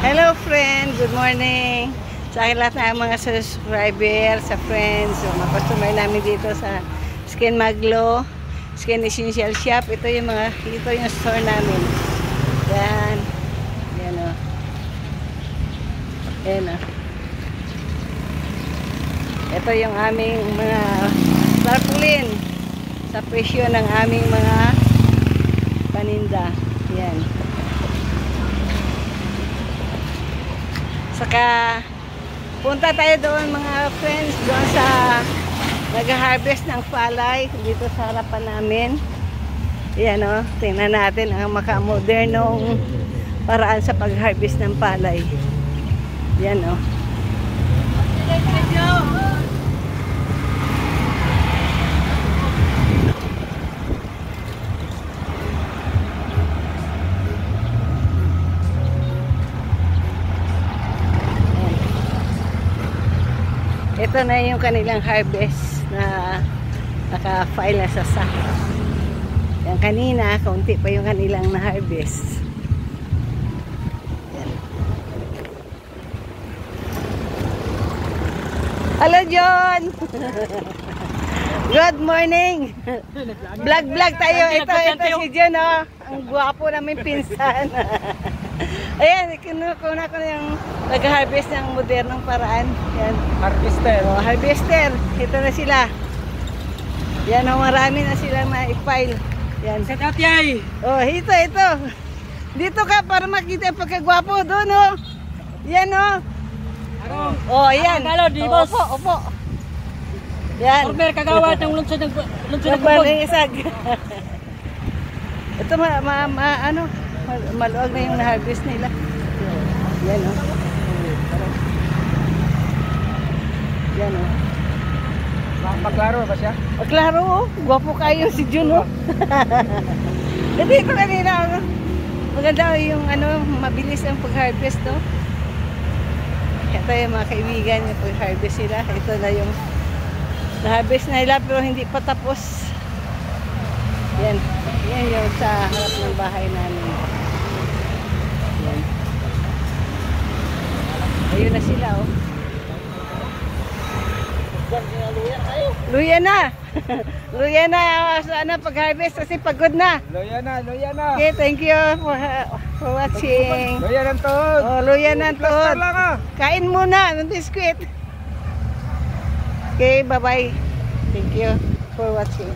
Hello friends, good morning sa lahat ng mga subscriber, sa friends, so, mga customer namin dito sa Skin Maglo, Skin Essential Shop. Ito yung store namin. Yan. Yan o. Yan o. Ito yung aming mga tarpaulin sa presyo ng aming mga paninda. Yan. Saka punta tayo doon mga friends, doon sa nag-harvest ng palay dito sa harapan namin. Yan o, tingnan natin ang makamodernong paraan sa pag-harvest ng palay. Yan o. Ito na yung kanilang harvest na naka-file na sa sack. Yan kanina, kaunti pa yung kanilang na-harvest. Hello, John! Good morning! Vlog tayo. Ito si John, oh. Ang guwapo namin pinsan. Ayan, kinuha ko na yung nag-harvest ng modernong paraan. Yan. Harvester. Oh, harvester. Ito na sila. Yan, oh, marami na silang na-file. Yan. Set out yay! Oh, ito. Dito ka para makita yung pagkagwapo doon, oh. Yan, oh. Oh, yan. Oh, opo. Yan. Ormer kagawad ng lunsod ng bubog. Isag. Ito maluwag na yung na-harvest nila. Yan o. Yan o. Maklaro ba siya? Maklaro o. Gwapo kayo si Jun o. Dito kanina. Maganda yung mabilis ang pag-harvest o. Ito yung mga kaibigan yung pag-harvest nila. Ito na yung na-harvest na nila pero hindi pa tapos. Yan. Yan yung sa harap ng bahay namin. Yan. Ayun na sila, oh. Luya na! Luya na! Sana pag-harvest kasi pagod na. Luya na. Okay, thank you for watching. Luya ng tood. Oh, luya ng tood. Kain muna ng biskwit. Okay, bye-bye. Thank you for watching.